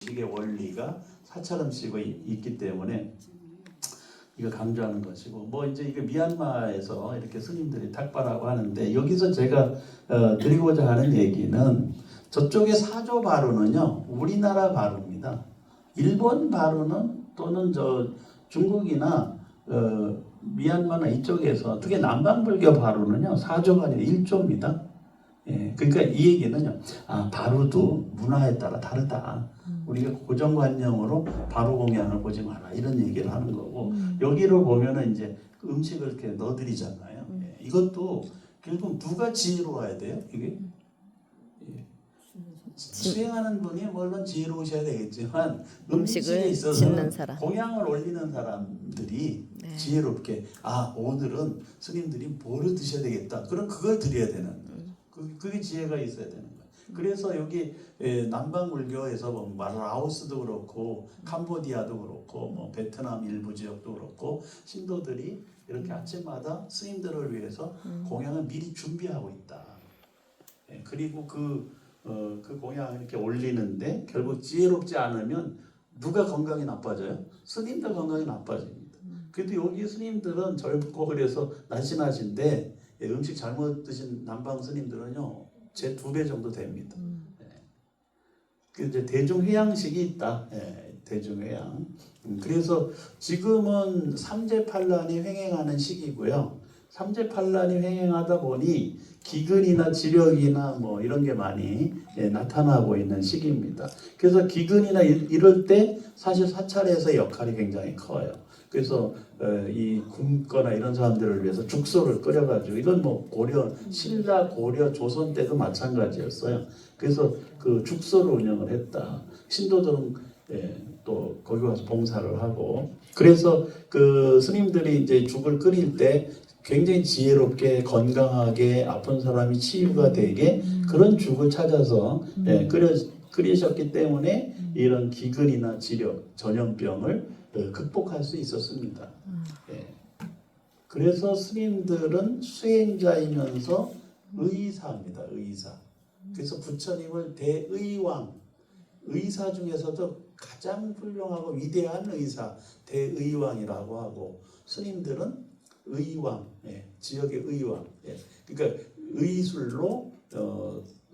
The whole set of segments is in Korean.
음식의 원리가 사찰 음식이 있기 때문에 이거 강조하는 것이고, 뭐 이제 이거 미얀마에서 이렇게 스님들이 탁발하고 하는데, 여기서 제가 드리고자 하는 얘기는 저쪽의 사조 바루는요 우리나라 바루입니다. 일본 바루는 또는 저 중국이나 미얀마나 이쪽에서 특히 남방불교 바루는요 사조가 아니라 일조입니다. 예, 그러니까 이 얘기는요, 바루도 문화에 따라 다르다. 우리가 고정관념으로 바루 공양을 보지 마라, 이런 얘기를 하는 거고, 여기를 보면은 이제 음식을 이렇게 넣어드리잖아요. 예, 이것도 결국 누가 지혜로워야 돼요? 이게 수행하는 분이 물론 지혜로우셔야 되겠지만, 음식에 있어서는 공양을 올리는 사람들이 지혜롭게 오늘은 스님들이 뭐를 드셔야 되겠다, 그럼 그걸 드려야 되는, 그게 지혜가 있어야 되는 거예요. 그래서 여기 남방불교에서 뭐 라오스도 그렇고 캄보디아도 그렇고 뭐 베트남 일부 지역도 그렇고 신도들이 이렇게 아침마다 스님들을 위해서 공양을 미리 준비하고 있다. 그리고 그 공양을 이렇게 올리는데 결국 지혜롭지 않으면 누가 건강이 나빠져요? 스님들 건강이 나빠집니다. 그래도 여기 스님들은 젊고 그래서 날씬하신데, 음식 잘못 드신 남방 스님들은요 제 2배 정도 됩니다. 그 이제 대중회양식이 있다. 대중회양. 그래서 지금은 삼재팔란이 횡행하는 시기고요. 삼재팔란이 횡행하다 보니 기근이나 지력이나 뭐 이런 게 많이 나타나고 있는 시기입니다. 그래서 기근이나 이럴 때 사실 사찰에서 역할이 굉장히 커요. 그래서 이 굶거나 이런 사람들을 위해서 죽소를 끓여가지고, 이건 뭐 고려, 신라, 고려, 조선 때도 마찬가지였어요. 그래서 그 죽소를 운영을 했다. 신도들은 또 거기 와서 봉사를 하고, 그래서 그 스님들이 이제 죽을 끓일 때 굉장히 지혜롭게 건강하게 아픈 사람이 치유가 되게 그런 죽을 찾아서 끓이셨기 때문에 이런 기근이나 지력, 전염병을 극복할 수 있었습니다. 그래서 스님들은 수행자이면서 의사입니다. 의사. 그래서 부처님을 대의왕, 의사 중에서도 가장 훌륭하고 위대한 의사, 대의왕이라고 하고, 스님들은 의왕, 지역의 의왕. 그러니까 의술로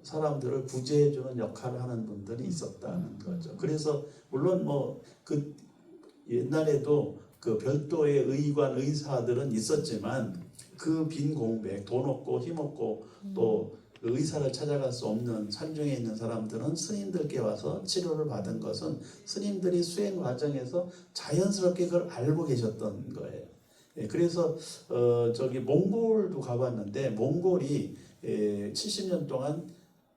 사람들을 구제해주는 역할을 하는 분들이 있었다는 거죠. 그래서 물론 뭐 그 옛날에도 그 별도의 의관, 의사들은 있었지만 그 빈 공백, 돈 없고 힘 없고 또 의사를 찾아갈 수 없는 산중에 있는 사람들은 스님들께 와서 치료를 받은 것은 스님들이 수행 과정에서 자연스럽게 그걸 알고 계셨던 거예요. 그래서 저기 몽골도 가봤는데, 몽골이 70년 동안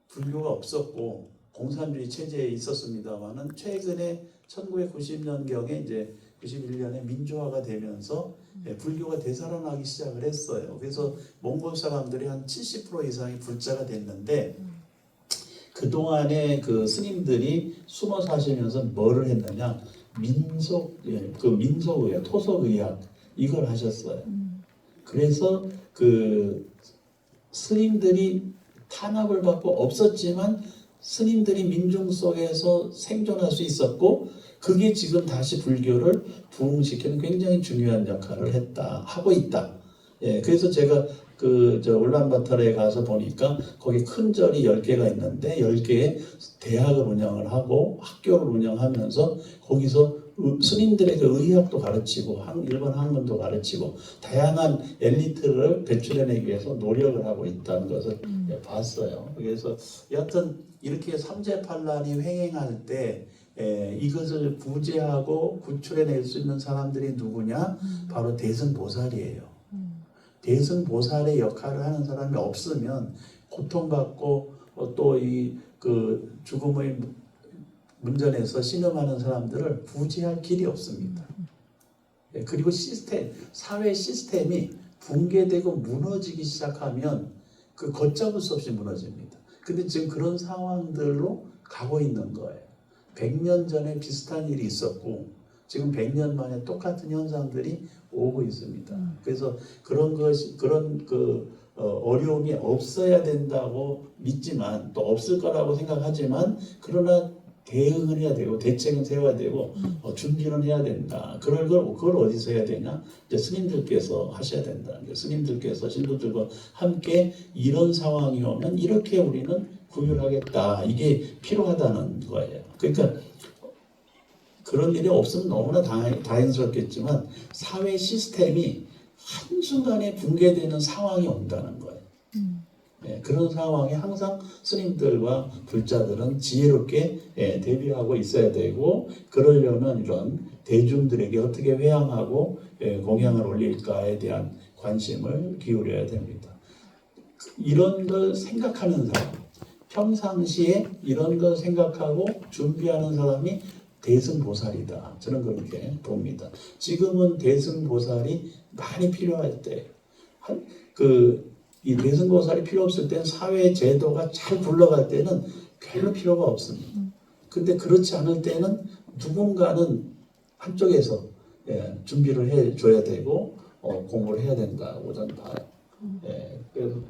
불교가 없었고 공산주의 체제에 있었습니다만은 최근에 1990년경에 이제 91년에 민주화가 되면서 불교가 되살아나기 시작을 했어요. 그래서 몽골 사람들이 한 70% 이상이 불자가 됐는데, 그 동안에 그 스님들이 숨어 사시면서 뭐를 했느냐, 민속의학, 토속의학 이걸 하셨어요. 그래서 그 스님들이 탄압을 받고 없었지만 스님들이 민중 속에서 생존할 수 있었고, 그게 지금 다시 불교를 부흥시키는 굉장히 중요한 역할을 하고 있다. 그래서 제가 저 울란바토르에 가서 보니까 거기 큰 절이 10개가 있는데 10개의 대학을 운영을 하고 학교를 운영하면서 거기서 스님들에게 의학도 가르치고 일본 학문도 가르치고 다양한 엘리트를 배출해내기 위해서 노력을 하고 있다는 것을 봤어요. 그래서 여하튼 이렇게 삼재팔란이 횡행할 때 이것을 구제하고 구출해낼 수 있는 사람들이 누구냐? 바로 대승보살이에요. 대승보살의 역할을 하는 사람이 없으면 고통받고 또 그 죽음의 문전에서 신음하는 사람들을 구제할 길이 없습니다. 그리고 사회 시스템이 붕괴되고 무너지기 시작하면 그 걷잡을 수 없이 무너집니다. 근데 지금 그런 상황들로 가고 있는 거예요. 100년 전에 비슷한 일이 있었고 지금 100년 만에 똑같은 현상들이 오고 있습니다. 그래서 그런 어려움이 없어야 된다고 믿지만, 또 없을 거라고 생각하지만, 그러나 대응을 해야 되고 대책은 세워야 되고 준비는 해야 된다. 그걸 어디서 해야 되냐? 이제 스님들께서 하셔야 된다. 이제 스님들께서 신도들과 함께 이런 상황이 오면 이렇게 우리는 구휼하겠다. 이게 필요하다는 거예요. 그러니까 그런 일이 없으면 너무나 다행스럽겠지만 사회 시스템이 한순간에 붕괴되는 상황이 온다는 거예요. 그런 상황에 항상 스님들과 불자들은 지혜롭게 대비하고 있어야 되고, 그러려면 이런 대중들에게 어떻게 회양하고 공양을 올릴까에 대한 관심을 기울여야 됩니다. 이런 걸 생각하는 사람, 평상시에 이런 걸 생각하고 준비하는 사람이 대승보살이다. 저는 그렇게 봅니다. 지금은 대승보살이 많이 필요할 때, 이 대승보살이 필요 없을 때는 사회 제도가 잘 굴러갈 때는 별로 필요가 없습니다. 근데 그렇지 않을 때는 누군가는 한쪽에서 준비를 해줘야 되고 공부를 해야 된다고 저는 봐요. 그래서